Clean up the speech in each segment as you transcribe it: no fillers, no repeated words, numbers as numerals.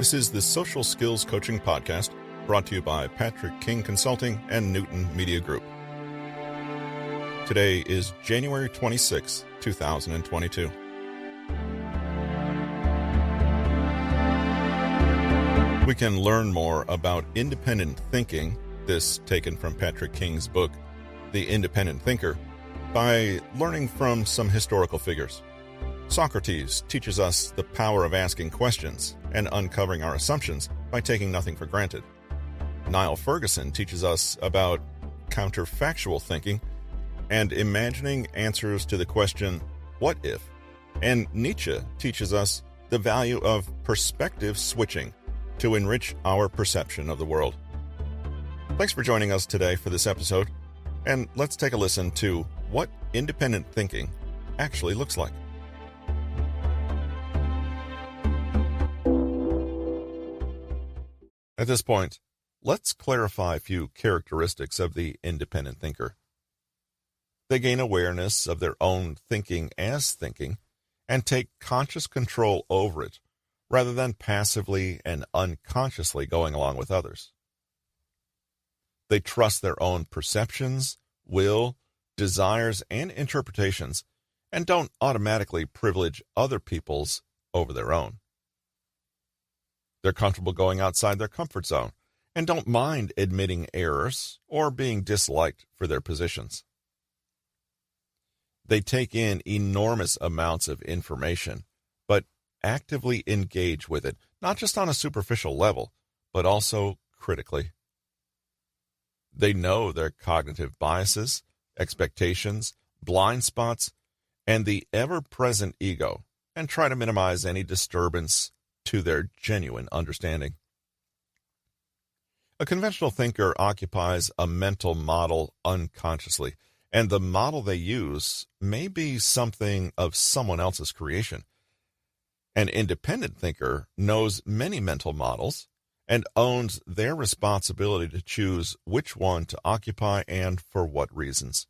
This is the Social Skills Coaching Podcast, brought to you by Patrick King Consulting and Newton Media Group. Today is January 26, 2022. We can learn more about independent thinking, this taken from Patrick King's book, The Independent Thinker, by learning from some historical figures. Socrates teaches us the power of asking questions and uncovering our assumptions by taking nothing for granted. Niall Ferguson teaches us about counterfactual thinking and imagining answers to the question, what if? And Nietzsche teaches us the value of perspective switching to enrich our perception of the world. Thanks for joining us today for this episode, and let's take a listen to what independent thinking actually looks like. At this point, let's clarify a few characteristics of the independent thinker. They gain awareness of their own thinking as thinking and take conscious control over it, rather than passively and unconsciously going along with others. They trust their own perceptions, will, desires, and interpretations, and don't automatically privilege other people's over their own. They're comfortable going outside their comfort zone and don't mind admitting errors or being disliked for their positions. They take in enormous amounts of information, but actively engage with it, not just on a superficial level, but also critically. They know their cognitive biases, expectations, blind spots, and the ever-present ego, and try to minimize any disturbance to their genuine understanding. A conventional thinker occupies a mental model unconsciously, and the model they use may be something of someone else's creation. An independent thinker knows many mental models and owns their responsibility to choose which one to occupy and for what reasons.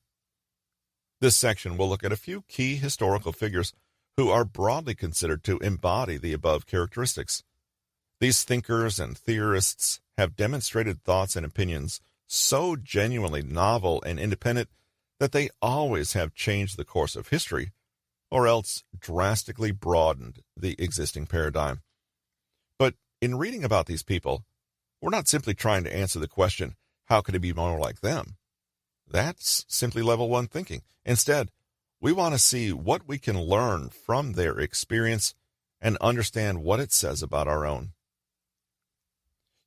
This section will look at a few key historical figures who are broadly considered to embody the above characteristics. These thinkers and theorists have demonstrated thoughts and opinions so genuinely novel and independent that they always have changed the course of history, or else drastically broadened the existing paradigm. But in reading about these people, we're not simply trying to answer the question, how could it be more like them? That's simply level one thinking. Instead, we want to see what we can learn from their experience and understand what it says about our own.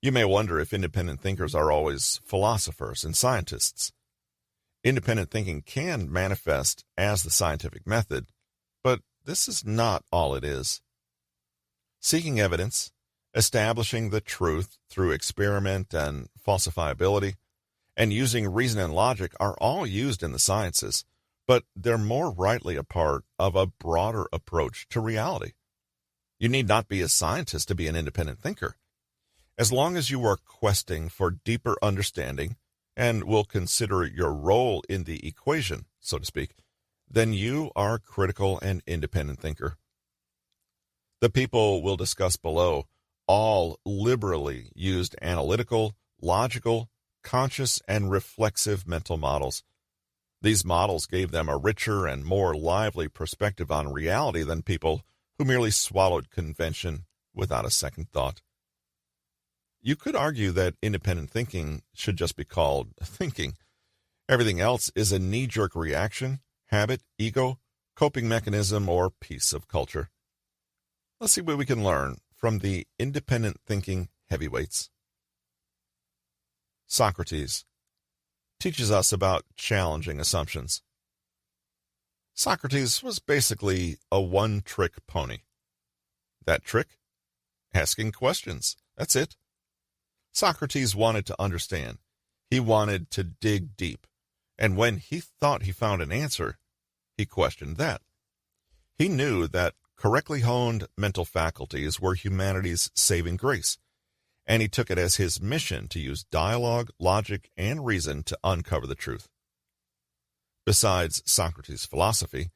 You may wonder if independent thinkers are always philosophers and scientists. Independent thinking can manifest as the scientific method, but this is not all it is. Seeking evidence, establishing the truth through experiment and falsifiability, and using reason and logic are all used in the sciences, but they're more rightly a part of a broader approach to reality. You need not be a scientist to be an independent thinker. As long as you are questing for deeper understanding and will consider your role in the equation, so to speak, then you are a critical and independent thinker. The people we'll discuss below all liberally used analytical, logical, conscious, and reflexive mental models. These models gave them a richer and more lively perspective on reality than people who merely swallowed convention without a second thought. You could argue that independent thinking should just be called thinking. Everything else is a knee-jerk reaction, habit, ego, coping mechanism, or piece of culture. Let's see what we can learn from the independent thinking heavyweights. Socrates teaches us about challenging assumptions. Socrates was basically a one-trick pony. That trick? Asking questions. That's it. Socrates wanted to understand. He wanted to dig deep. And when he thought he found an answer, he questioned that. He knew that correctly honed mental faculties were humanity's saving grace, and he took it as his mission to use dialogue, logic, and reason to uncover the truth. Besides Socrates' philosophy,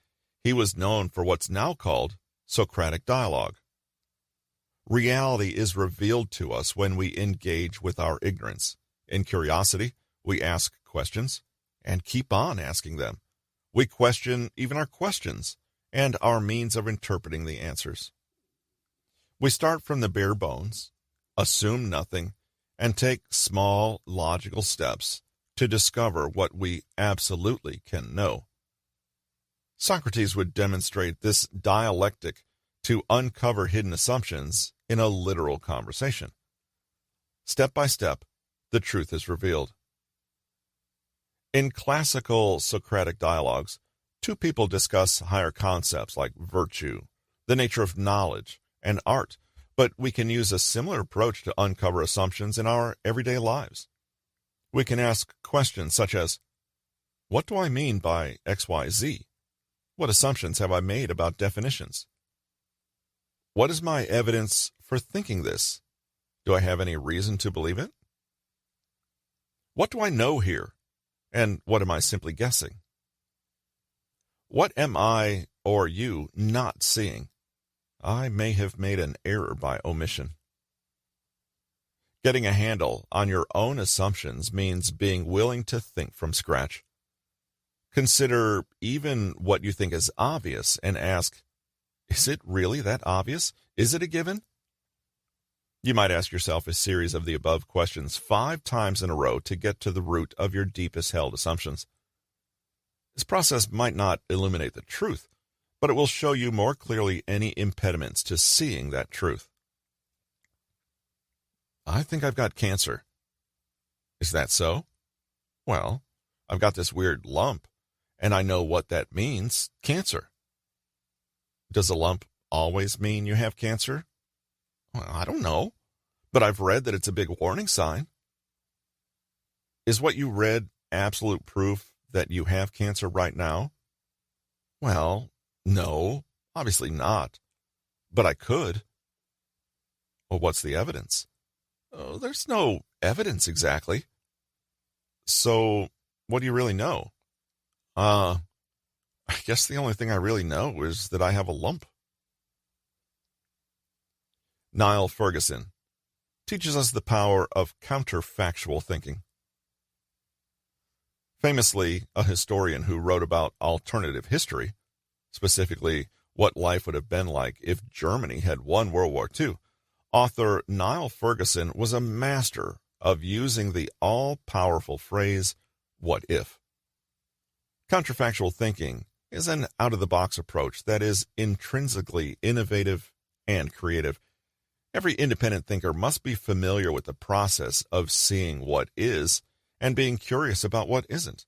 he was known for what's now called Socratic Dialogue. Reality is revealed to us when we engage with our ignorance. In curiosity, we ask questions and keep on asking them. We question even our questions and our means of interpreting the answers. We start from the bare bones, assume nothing, and take small, logical steps to discover what we absolutely can know. Socrates would demonstrate this dialectic to uncover hidden assumptions in a literal conversation. Step by step, the truth is revealed. In classical Socratic dialogues, two people discuss higher concepts like virtue, the nature of knowledge, and art, but we can use a similar approach to uncover assumptions in our everyday lives. We can ask questions such as, what do I mean by XYZ? What assumptions have I made about definitions? What is my evidence for thinking this? Do I have any reason to believe it? What do I know here? And what am I simply guessing? What am I or you not seeing? I may have made an error by omission. Getting a handle on your own assumptions means being willing to think from scratch. Consider even what you think is obvious and ask, is it really that obvious? Is it a given? You might ask yourself a series of the above questions 5 times in a row to get to the root of your deepest held assumptions. This process might not illuminate the truth, but it will show you more clearly any impediments to seeing that truth. I think I've got cancer. Is that so? Well, I've got this weird lump, and I know what that means, cancer. Does a lump always mean you have cancer? Well, I don't know, but I've read that it's a big warning sign. Is what you read absolute proof that you have cancer right now? Well, no, obviously not, but I could. Well, what's the evidence? Oh, there's no evidence exactly. So, what do you really know? I guess the only thing I really know is that I have a lump. Niall Ferguson teaches us the power of counterfactual thinking. Famously, a historian who wrote about alternative history, specifically what life would have been like if Germany had won World War II, author Niall Ferguson was a master of using the all-powerful phrase, what if? Counterfactual thinking is an out-of-the-box approach that is intrinsically innovative and creative. Every independent thinker must be familiar with the process of seeing what is and being curious about what isn't.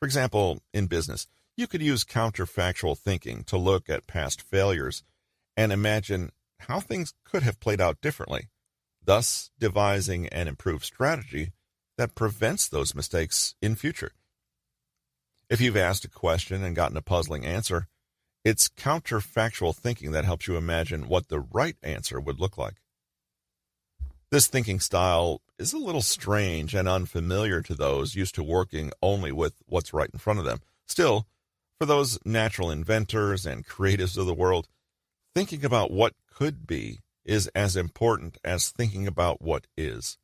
For example, in business, you could use counterfactual thinking to look at past failures and imagine how things could have played out differently, thus devising an improved strategy that prevents those mistakes in future. If you've asked a question and gotten a puzzling answer, it's counterfactual thinking that helps you imagine what the right answer would look like. This thinking style is a little strange and unfamiliar to those used to working only with what's right in front of them. Still, for those natural inventors and creatives of the world, thinking about what could be is as important as thinking about what is.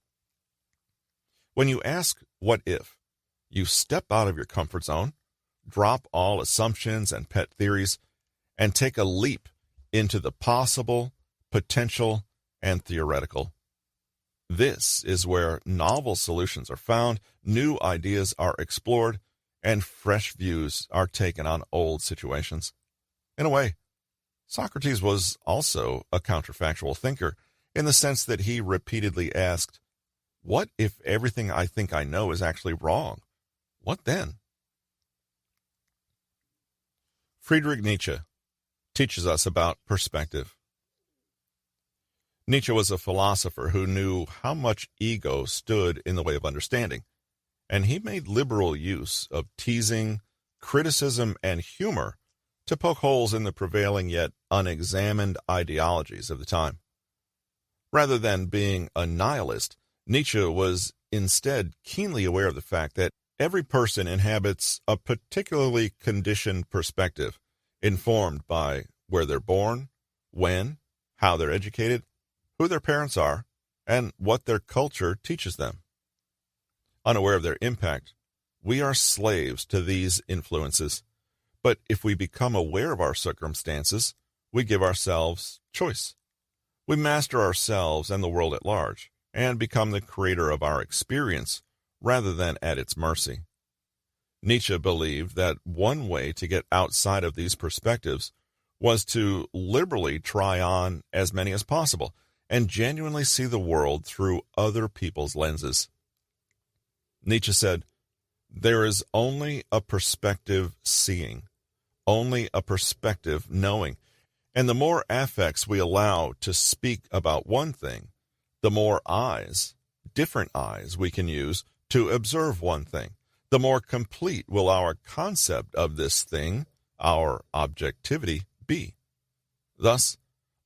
When you ask what if, you step out of your comfort zone, drop all assumptions and pet theories, and take a leap into the possible, potential, and theoretical. This is where novel solutions are found, new ideas are explored, and fresh views are taken on old situations. In a way, Socrates was also a counterfactual thinker in the sense that he repeatedly asked, what if everything I think I know is actually wrong? What then? Friedrich Nietzsche teaches us about perspective. Nietzsche was a philosopher who knew how much ego stood in the way of understanding, and he made liberal use of teasing, criticism, and humor to poke holes in the prevailing yet unexamined ideologies of the time. Rather than being a nihilist, Nietzsche was instead keenly aware of the fact that every person inhabits a particularly conditioned perspective, informed by where they're born, when, how they're educated, who their parents are, and what their culture teaches them. Unaware of their impact, we are slaves to these influences. But if we become aware of our circumstances, we give ourselves choice. We master ourselves and the world at large, and become the creator of our experience rather than at its mercy. Nietzsche believed that one way to get outside of these perspectives was to liberally try on as many as possible and genuinely see the world through other people's lenses. Nietzsche said, "There is only a perspective seeing, only a perspective knowing, and the more affects we allow to speak about one thing, the more eyes, different eyes we can use to observe one thing, the more complete will our concept of this thing, our objectivity, be. Thus,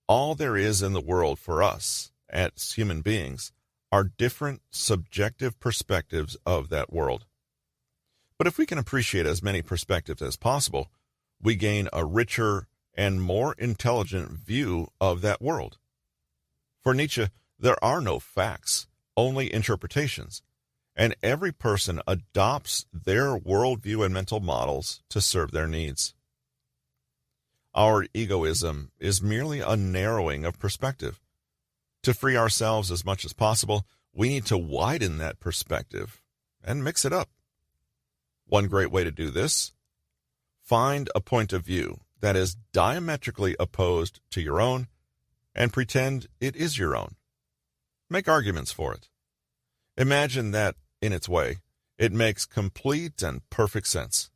all there is in the world for us, as human beings, are different subjective perspectives of that world. But if we can appreciate as many perspectives as possible, we gain a richer and more intelligent view of that world. For Nietzsche, there are no facts, only interpretations, and every person adopts their worldview and mental models to serve their needs. Our egoism is merely a narrowing of perspective. To free ourselves as much as possible, we need to widen that perspective and mix it up. One great way to do this: find a point of view that is diametrically opposed to your own and pretend it is your own. Make arguments for it. Imagine that, in its way, it makes complete and perfect sense.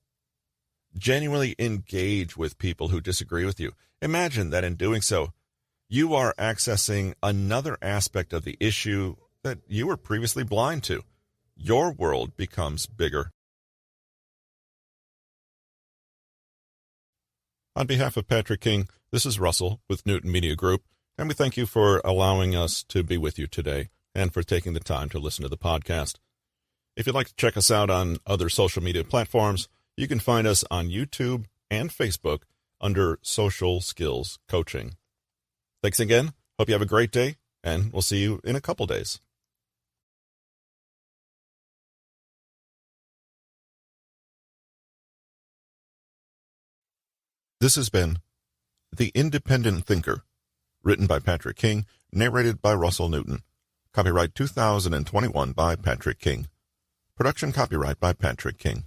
Genuinely engage with people who disagree with you. Imagine that in doing so, you are accessing another aspect of the issue that you were previously blind to. Your world becomes bigger. On behalf of Patrick King, this is Russell with Newton Media Group, and we thank you for allowing us to be with you today and for taking the time to listen to the podcast. If you'd like to check us out on other social media platforms, you can find us on YouTube and Facebook under Social Skills Coaching. Thanks again. Hope you have a great day, and we'll see you in a couple days. This has been The Independent Thinker, written by Patrick King, narrated by Russell Newton. Copyright 2021 by Patrick King. Production copyright by Patrick King.